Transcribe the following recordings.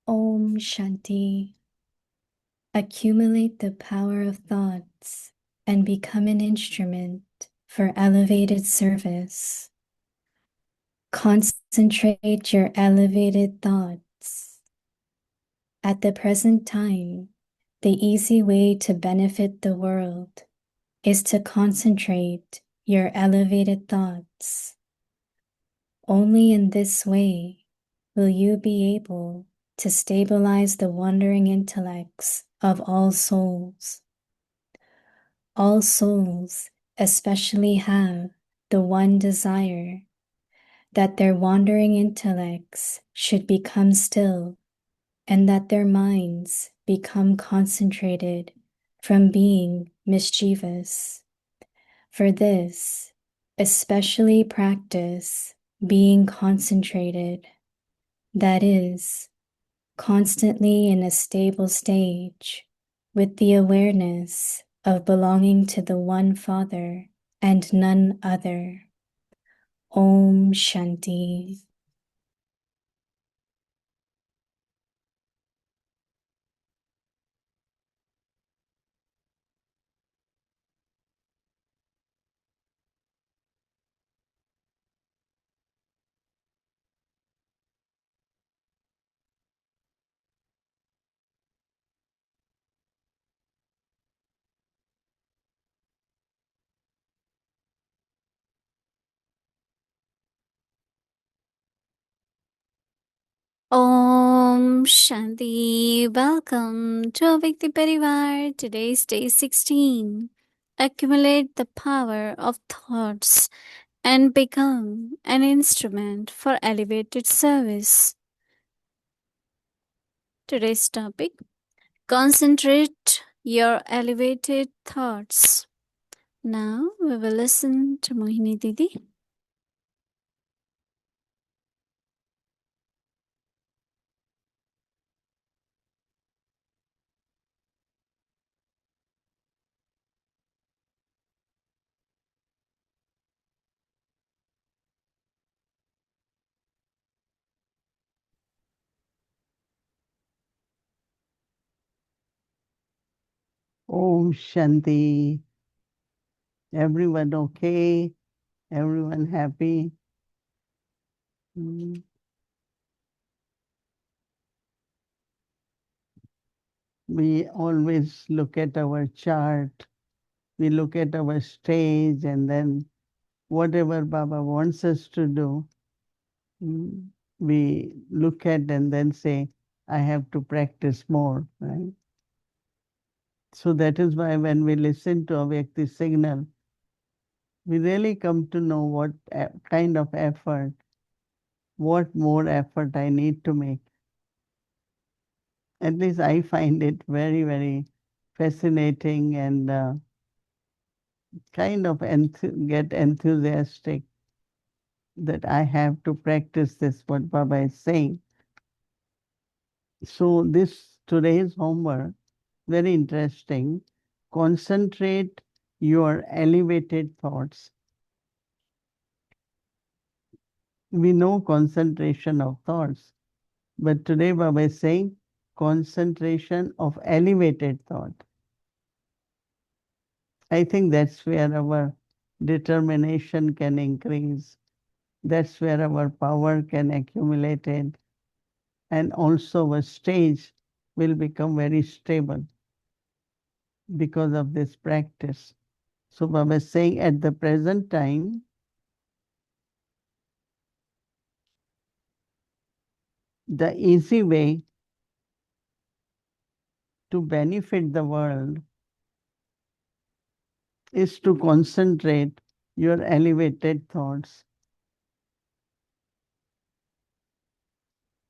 Om Shanti. Accumulate the power of thoughts and become an instrument for elevated service. Concentrate your elevated thoughts. At the present time, the easy way to benefit the world is to concentrate your elevated thoughts. Only in this way will you be able to stabilize the wandering intellects of all souls. All souls especially have the one desire that their wandering intellects should become still and that their minds become concentrated from being mischievous. For this, especially practice being concentrated, that is, constantly in a stable stage, with the awareness of belonging to the one Father and none other. Om Shanti. Om Shanti. Welcome to Avikti Parivar. Today's day 16. Accumulate the power of thoughts and become an instrument for elevated service. Today's topic: concentrate your elevated thoughts. Now we will listen to Mohini Didi. Om Shanti. Everyone okay? Everyone happy? Mm. We always look at our chart, we look at our stage, and then whatever Baba wants us to do, mm, we look at and then say, I have to practice more, right? So that is why when we listen to a Vyakti signal, we really come to know what kind of effort, what more effort I need to make. At least I find it very, very fascinating and kind of get enthusiastic that I have to practice this, what Baba is saying. So this today's homework, very interesting. Concentrate your elevated thoughts. We know concentration of thoughts, but today Baba is saying concentration of elevated thought. I think that's where our determination can increase. That's where our power can accumulate it. And also our stage will become very stable because of this practice. So Baba is saying at the present time, the easy way to benefit the world is to concentrate your elevated thoughts.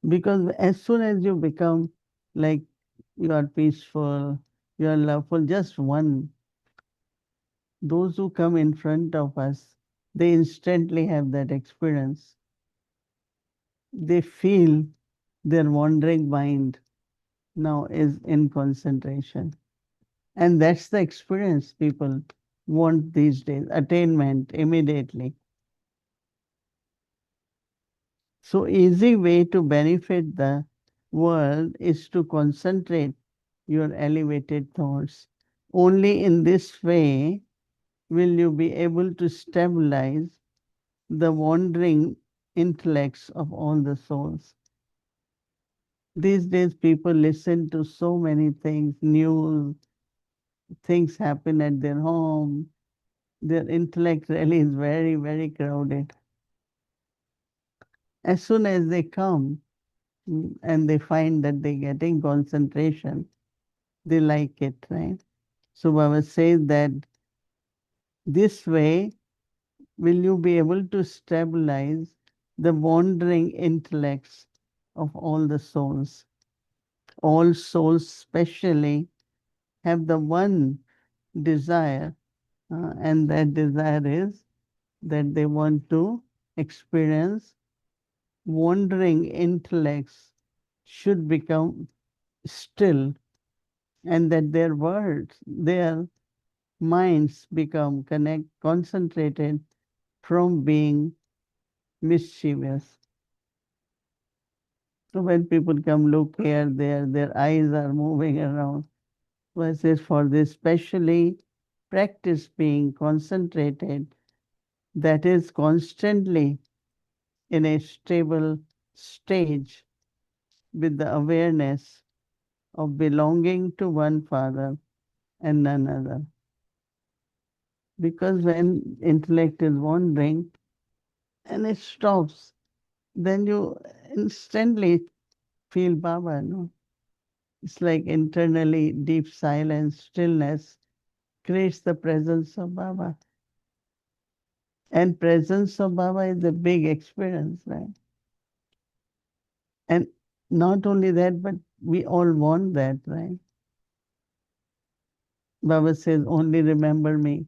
Because as soon as you become like you are peaceful, you are loveful, just one, those who come in front of us, they instantly have that experience. They feel their wandering mind now is in concentration. And that's the experience people want these days, attainment immediately. So easy way to benefit the world is to concentrate your elevated thoughts. Only in this way will you be able to stabilize the wandering intellects of all the souls. These days, people listen to so many things, news, things happen at their home. Their intellect really is very, very crowded. As soon as they come and they find that they're getting concentration, they like it, right? So Baba says that this way will you be able to stabilize the wandering intellects of all the souls. All souls specially have the one desire, and that desire is that they want to experience wandering intellects should become still, and that their words, their minds become concentrated from being mischievous. So when people come look here, there, their eyes are moving around. Versus for this specially practice being concentrated, that is constantly in a stable stage with the awareness of belonging to one Father and none other. Because when intellect is wandering and it stops, then you instantly feel Baba, no? It's like internally deep silence, stillness creates the presence of Baba. And presence of Baba is a big experience, right? And not only that, but we all want that, right? Baba says, only remember me.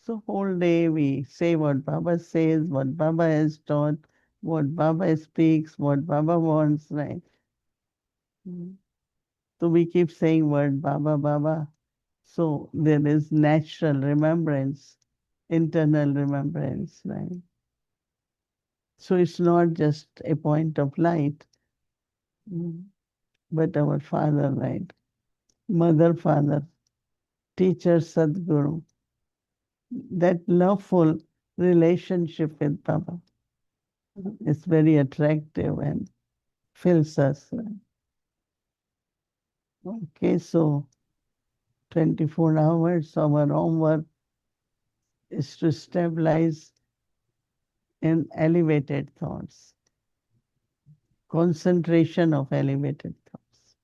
So whole day we say what Baba says, what Baba has taught, what Baba speaks, what Baba wants, right? Mm. So we keep saying word Baba, Baba. So there is natural remembrance, internal remembrance, right? So it's not just a point of light, but our Father, right? Mother, Father, teacher, Sadguru, that loveful relationship with Baba is very attractive and fills us. Okay, so 24 hours, our homework is to stabilize in elevated thoughts, concentration of elevated thoughts.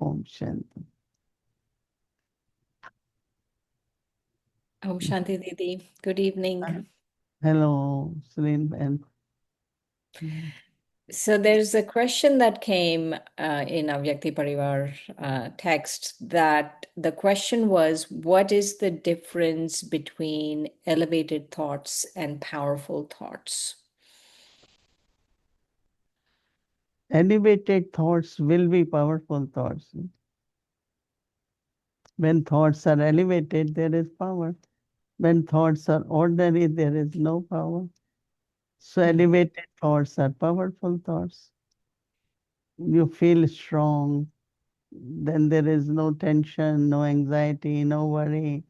Om Shanti. Om Shanti Didi. Good evening. Hello, Celine Ben. Mm. So there's a question that came in Avyakti Parivar text that the question was, what is the difference between elevated thoughts and powerful thoughts? Elevated thoughts will be powerful thoughts. When thoughts are elevated, there is power. When thoughts are ordinary, there is no power. So elevated thoughts are powerful thoughts. You feel strong, then there is no tension, no anxiety, no worry.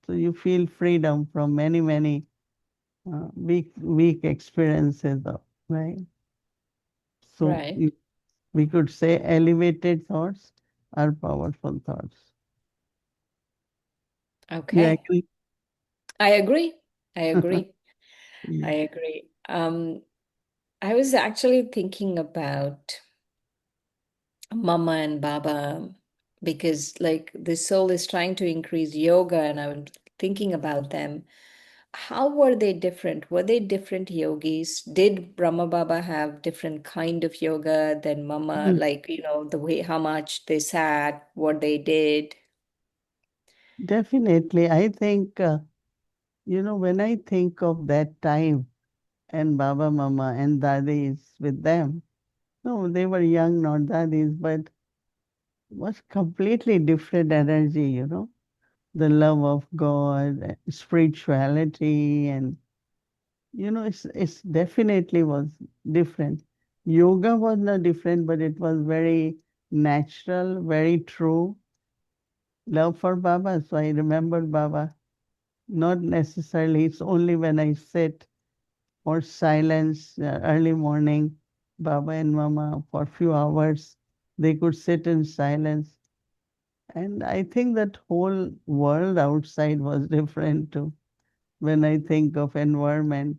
So you feel freedom from many, many weak experiences, right? So Right. we could say elevated thoughts are powerful thoughts. You Okay. agree? I agree. I agree. Yeah. I agree. I was actually thinking about Mama and Baba because like the soul is trying to increase yoga and I'm thinking about them. How were they different? Were they different yogis? Did Brahma Baba have different kind of yoga than Mama? Mm, Like, the way how much they sat, what they did. definitely. I think, when I think of that time and Baba Mama and Dadis with them, no, they were young, not Dadis, but was completely different energy. The love of God, spirituality, and it's definitely was different. Yoga was not different, but it was very natural, very true. Love for Baba. So I remembered Baba. Not necessarily, it's only when I sit or silence early morning, Baba and Mama for a few hours, they could sit in silence. And I think that whole world outside was different too. When I think of environment,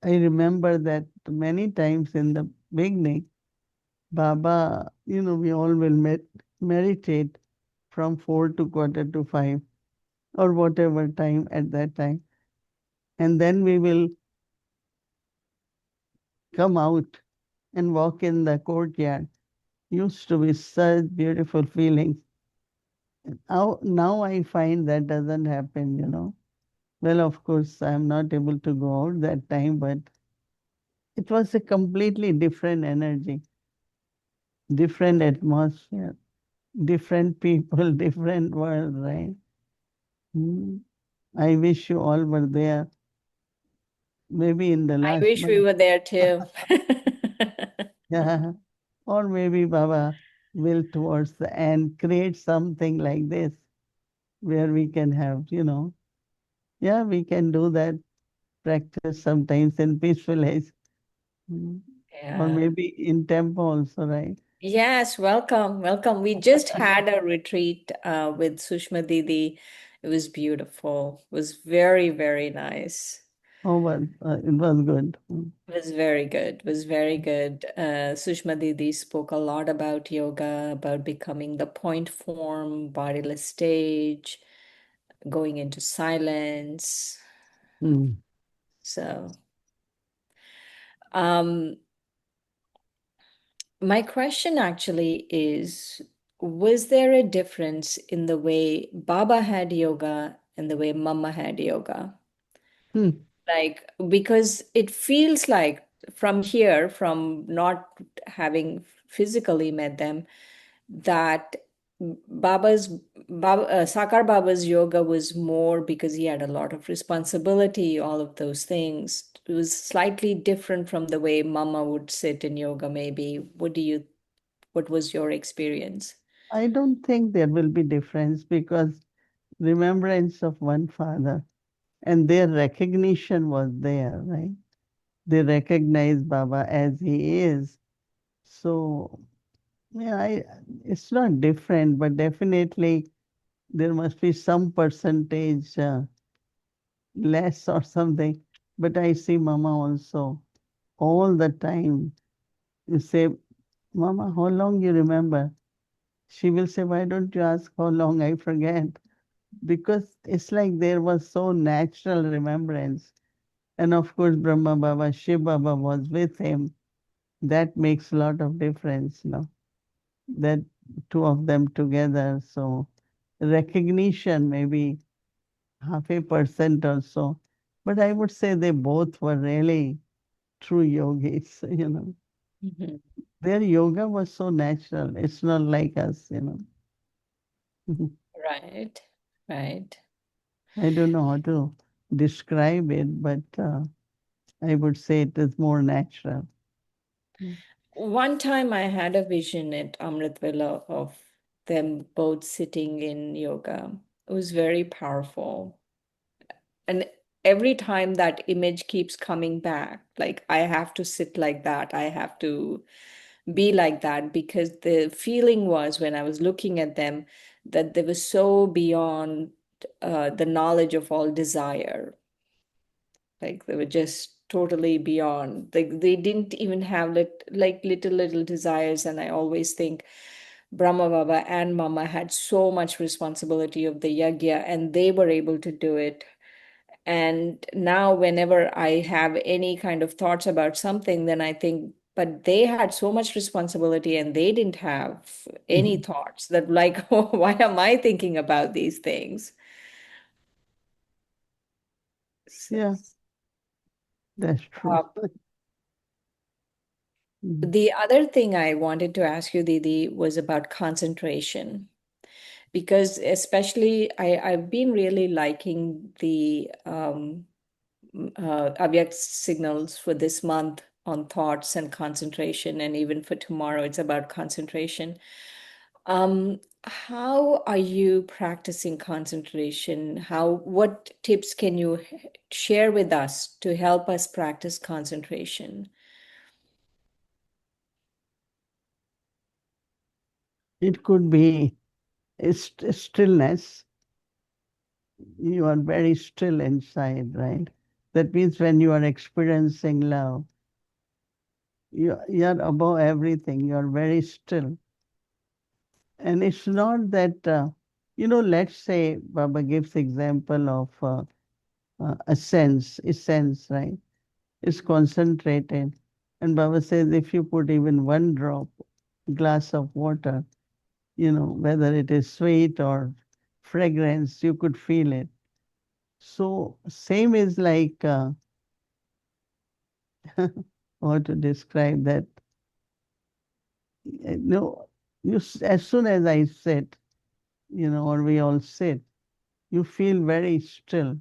I remember that many times in the beginning, Baba, we all will meditate from 4 to 4:45 or whatever time at that time. And then we will come out and walk in the courtyard. Used to be such beautiful feelings. Now I find that doesn't happen. Well, of course, I'm not able to go out that time, but it was a completely different energy, different atmosphere, different people, different world, right? Hmm. I wish you all were there, maybe in the I last wish we month. were there too. Yeah. Or maybe Baba will towards the end create something like this where we can have. Yeah, we can do that, practice sometimes in peaceful place. Mm. Or Yeah. maybe in temple also, right? Yes, welcome, welcome. We just had a retreat with Sushma Didi. It was beautiful. It was very, very nice. Oh, well, it was good. Mm. It was very good. It was very good. Sushma Didi spoke a lot about yoga, about becoming the point form, bodiless stage, going into silence. Mm. So, um, my question actually is, was there a difference in the way Baba had yoga and the way Mama had yoga? Mm. Like, because it feels like from here, from not having physically met them, that Baba's Sakar Baba's yoga was more because he had a lot of responsibility, all of those things. It was slightly different from the way Mama would sit in yoga, maybe. What was your experience? I don't think there will be difference because remembrance of one father and their recognition was there, right? They recognize Baba as he is. So, yeah, it's not different, but definitely there must be some percentage less or something. But I see Mama also all the time. You say, Mama, how long you remember? She will say, why don't you ask how long I forget? Because it's like there was so natural remembrance. And of course, Brahma Baba, Shiv Baba was with him. That makes a lot of difference, that two of them together. So recognition maybe half a percent or so. But I would say they both were really true yogis. Mhm. Their yoga was so natural. It's not like us. Right, right. I don't know how to describe it, but I would say it is more natural. Mm. One time I had a vision at Amrit Villa of them both sitting in yoga. It was very powerful. And every time that image keeps coming back, like I have to sit like that, I have to be like that, because the feeling was when I was looking at them that they were so beyond the knowledge of all desire. Like they were just totally beyond. They didn't even have like little desires. And I always think Brahma Baba and Mama had so much responsibility of the yagya, and they were able to do it. And now, whenever I have any kind of thoughts about something, then I think, but they had so much responsibility and they didn't have any Mhm. thoughts that, like, why am I thinking about these things? So, Yeah, that's true. uh, Mhm. the other thing I wanted to ask you, Didi, was about concentration. Because especially I've been really liking the Avyak signals for this month. on thoughts and concentration, and even for tomorrow, it's about concentration. How are you practicing concentration? What tips can you share with us to help us practice concentration? It could be stillness. You are very still inside, right? That means when you are experiencing love, you're above everything. You're very still. And it's not that, let's say Baba gives example of a sense, right? It's concentrated. And Baba says if you put even one drop, glass of water, whether it is sweet or fragrance, you could feel it. So same is like, how to describe that? No, as soon as I sit, or we all sit, you feel very still.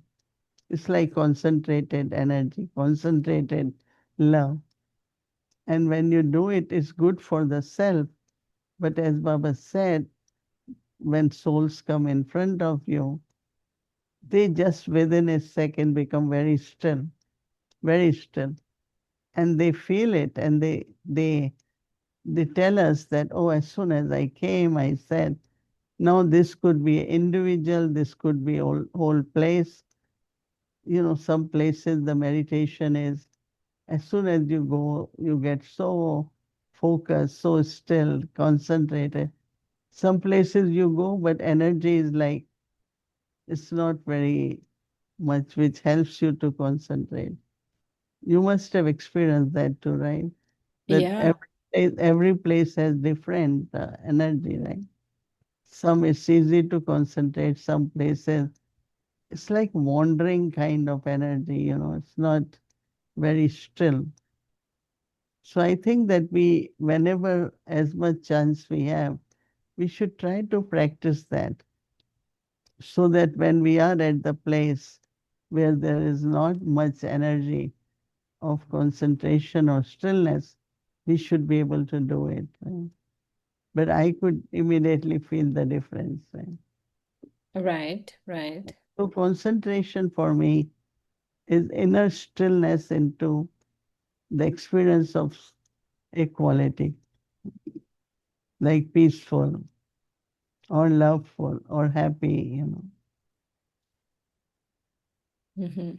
It's like concentrated energy, concentrated love. And when you do it, it's good for the self. But as Baba said, when souls come in front of you, they just within a second become very still, very still. And they feel it and they tell us that, oh, as soon as I came, I said, now this could be individual, this could be whole place. Some places the meditation is as soon as you go, you get so focused, so still, concentrated. Some places you go, but energy is like, it's not very much which helps you to concentrate. You must have experienced that too, right? That Yeah. every place has different energy, right? Some it's easy to concentrate, some places it's like wandering kind of energy, it's not very still. So I think that whenever as much chance we have, we should try to practice that so that when we are at the place where there is not much energy of concentration or stillness, we should be able to do it. Right? But I could immediately feel the difference. Right? Right, right. So concentration for me is inner stillness into the experience of equality, like peaceful or loveful or happy. Hmm.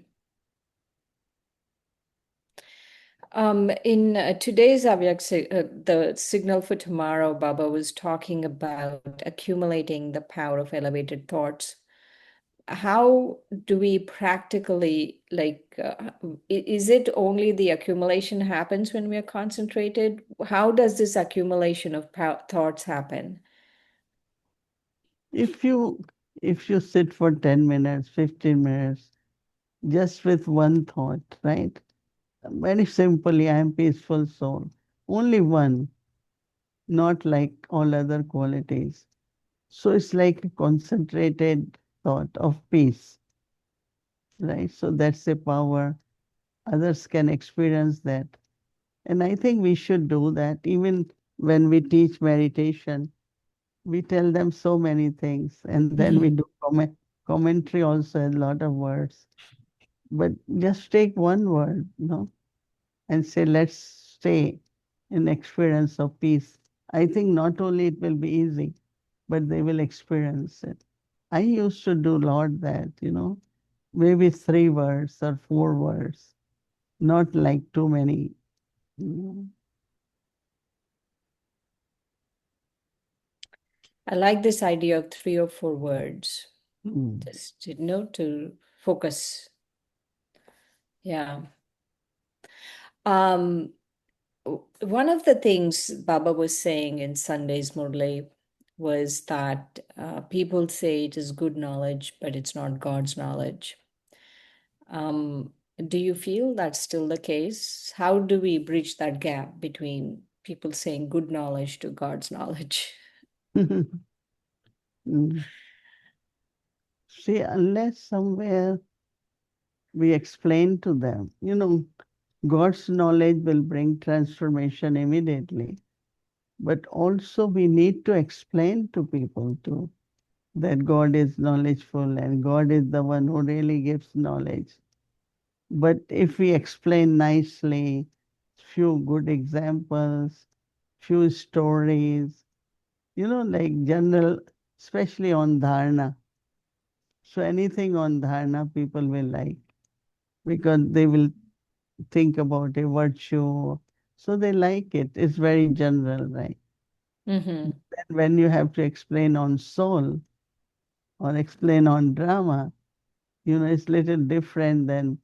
In today's the signal for tomorrow, Baba was talking about accumulating the power of elevated thoughts. How do we practically, is it only the accumulation happens when we are concentrated? How does this accumulation of thoughts happen? If you if you sit for 10 minutes, 15 minutes, just with one thought, right? Very simply, I am peaceful soul. Only one, not like all other qualities. So it's like a concentrated thought of peace, right? So that's a power. Others can experience that. And I think we should do that. Even when we teach meditation, we tell them so many things. And then we do commentary also, a lot of words. But just take one word, and say, let's stay in experience of peace. I think not only it will be easy, but they will experience it. I used to do a lot that, maybe 3 words or 4 words, not like too many. you I like this idea of 3 or 4 words, know. just to focus. Yeah. Um, One of the things Baba was saying in Sunday's Murli was that people say it is good knowledge, but it's not God's knowledge. Um, do you feel that's still the case? How do we bridge that gap between people saying good knowledge to God's knowledge? Mm. See, unless somewhere we explain to them, God's knowledge will bring transformation immediately. But also we need to explain to people too that God is knowledgeful and God is the one who really gives knowledge. But if we explain nicely, few good examples, few stories, like general, especially on dharna. So anything on dharna people will like because they will think about a virtue. So they like it. It's very general, right? Mm-hmm. Then when you have to explain on soul or explain on drama, it's little different than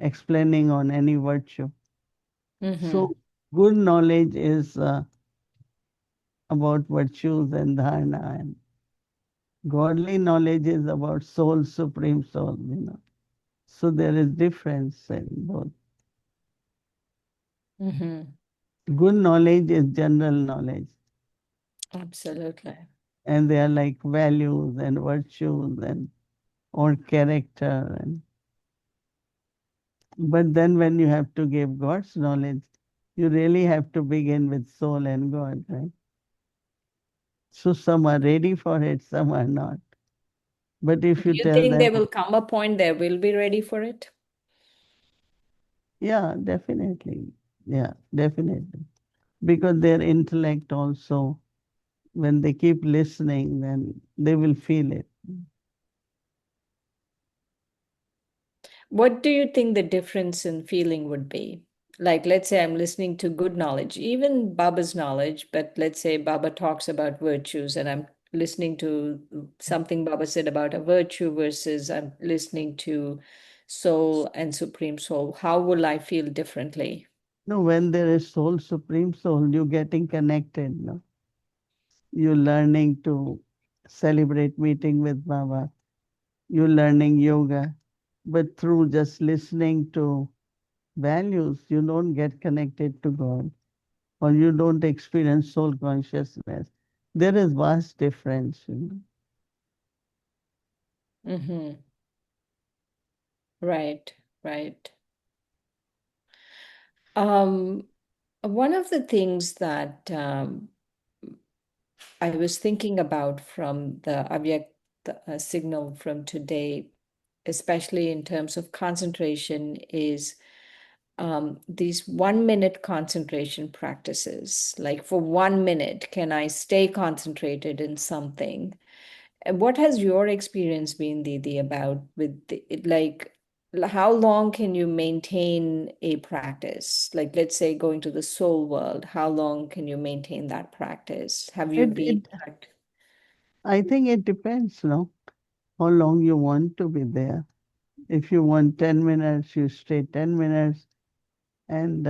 explaining on any virtue. Mm-hmm. So good knowledge is about virtues and dharna, and godly knowledge is about soul, supreme soul. So there is difference in both. Mm-hmm. Good knowledge is general knowledge, Absolutely. and they are like values and virtues and or character. But then when you have to give God's knowledge, you really have to begin with soul and God, right? So some are ready for it, some are not. But if Do you you tell think them, there will come a point they will be ready for it? yeah, definitely. Yeah, definitely. Because their intellect also, when they keep listening, then they will feel it. What do you think the difference in feeling would be? Like, let's say I'm listening to good knowledge, even Baba's knowledge, but let's say Baba talks about virtues and I'm listening to something Baba said about a virtue versus I'm listening to soul and supreme soul. How will I feel differently? No, when there is soul, supreme soul, you're getting connected. No? You're learning to celebrate meeting with Baba. You're learning yoga. But through just listening to values, you don't get connected to God or you don't experience soul consciousness. There is vast difference. Mm-hmm. Right, right. Um, One of the things that I was thinking about from the Avyak signal from today, especially in terms of concentration, is these 1 minute concentration practices. Like for 1 minute, can I stay concentrated in something? And what has your experience been, Didi, about with like how long can you maintain a practice? Like let's say going to the soul world, how long can you maintain that practice? Have you It, been it, I think it depends, how long you want to be there. If you want 10 minutes, you stay 10 minutes. And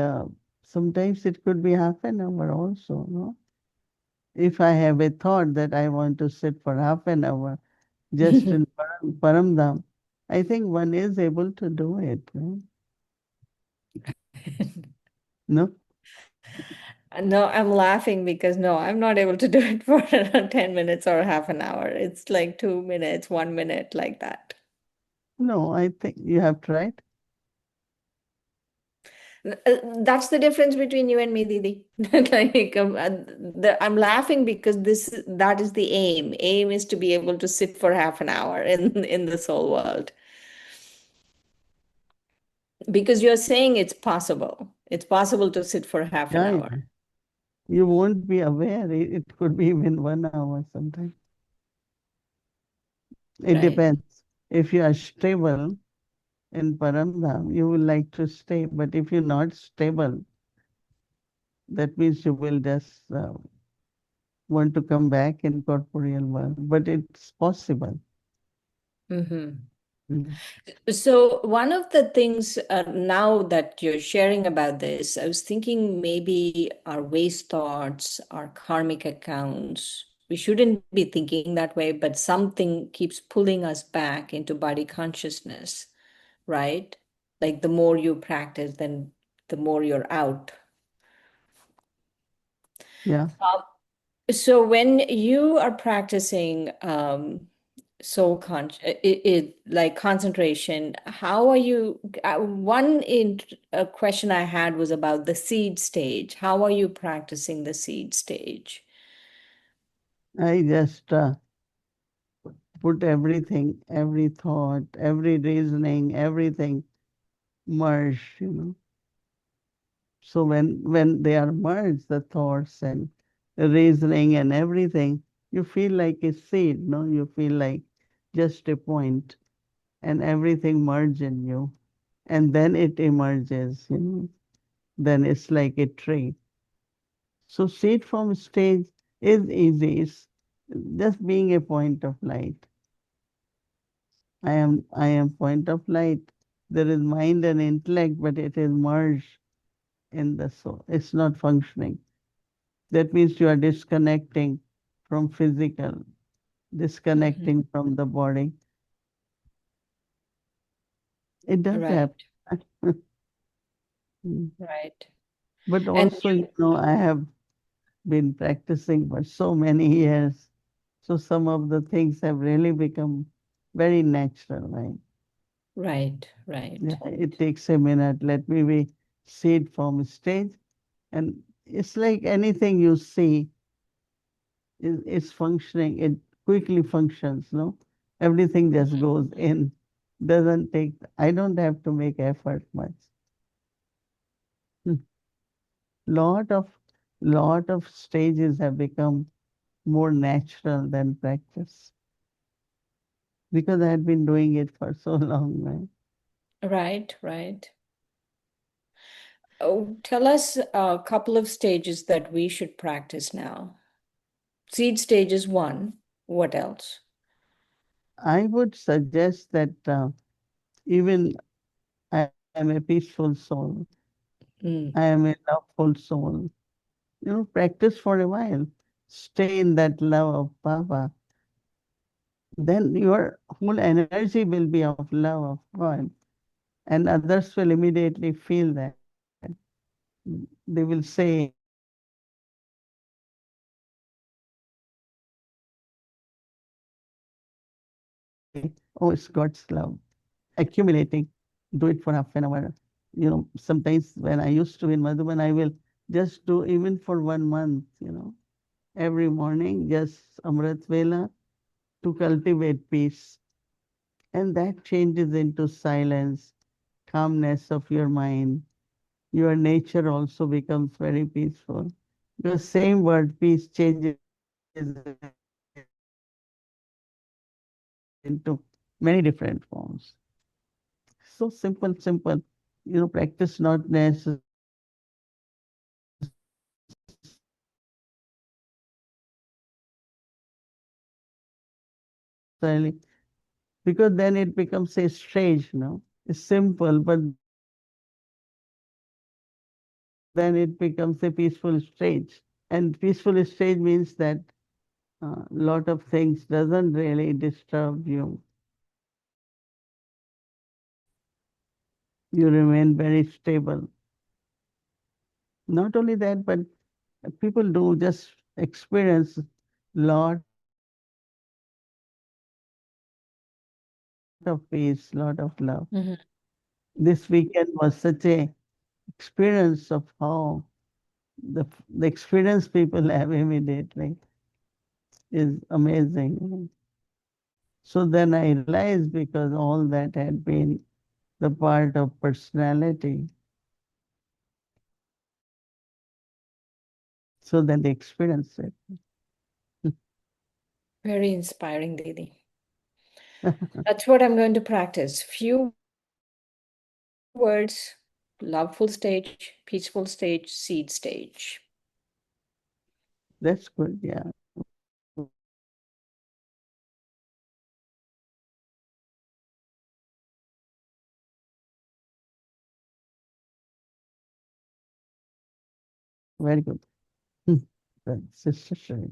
sometimes it could be half an hour also, no? If I have a thought that I want to sit for half an hour just in Paramdam, I think one is able to do it. No? No, I'm laughing because no, I'm not able to do it for 10 minutes or half an hour. It's like 2 minutes, 1 minute, like that. No, I think you have tried. That's the difference between you and me, Didi. Like, I'm laughing because that is the aim. Aim is to be able to sit for half an hour in the soul world. Because you're saying it's possible. It's possible to sit for half an Yeah, hour, yeah. You won't be aware. It could be even 1 hour sometimes. It right? depends. If you are stable in Paramdham, you will like to stay. But if you're not stable, that means you will just want to come back in corporeal world. But it's possible. Mm-hmm. Mm. So, one of the things now that you're sharing about this, I was thinking maybe our waste thoughts, our karmic accounts, we shouldn't be thinking that way, but something keeps pulling us back into body consciousness, right? Like the more you practice, then the more you're out. Yeah. So, when you are practicing soul like concentration, how are you a question I had was about the seed stage. How are you practicing the seed stage? I just put everything, every thought, every reasoning, everything merge, So when they are merged, the thoughts and the reasoning and everything, you feel like a seed, no? You feel like just a point, and everything merge in you, and then it emerges, Then it's like a tree. So seed from stage is easy. It's just being a point of light. I am point of light. There is mind and intellect, but it is merged in the soul. It's not functioning. That means you are disconnecting from physical, Mhm. disconnecting from the body. It does Right, happen. right. But And also, I have been practicing for so many years. So some of the things have really become very natural, right? right, right, Yeah, it takes a minute. Let me be seed from stage. And it's like anything you see is functioning. It quickly functions, no? Everything just Mhm. goes in. Doesn't take, I don't have to make effort much. Hmm. Lot of lot of stages have become more natural than practice because I had been doing it for so long, right? Right, right. Oh, tell us a couple of stages that we should practice now. Seed stage is one. What else? I would suggest that even I am a peaceful soul, Mm. I am a loveful soul. Practice for a while. Stay in that love of Baba. Then your whole energy will be of love of God, and others will immediately feel that. They will say, "Oh, it's God's love accumulating." Do it for half an hour. Sometimes when I used to be in Madhuban, I will just do even for 1 month, every morning, just Amrit Vela to cultivate peace. And that changes into silence, calmness of your mind. Your nature also becomes very peaceful. The same word peace changes into many different forms. So simple. Practice not necessarily because then it becomes a stage, It's simple, but then it becomes a peaceful stage. And peaceful stage means that lot of things doesn't really disturb you. You remain very stable. Not only that, but people do just experience lot of peace, lot of love. This weekend Mhm. was such a experience of how the experience people have immediately is amazing. So then I realized because all that had been the part of personality, so then they experience it. Very inspiring, Didi. That's what I'm going to practice. Few words, loveful stage, peaceful stage, seed stage. That's good, yeah. Very good. Hmm. Right, Sister Shri.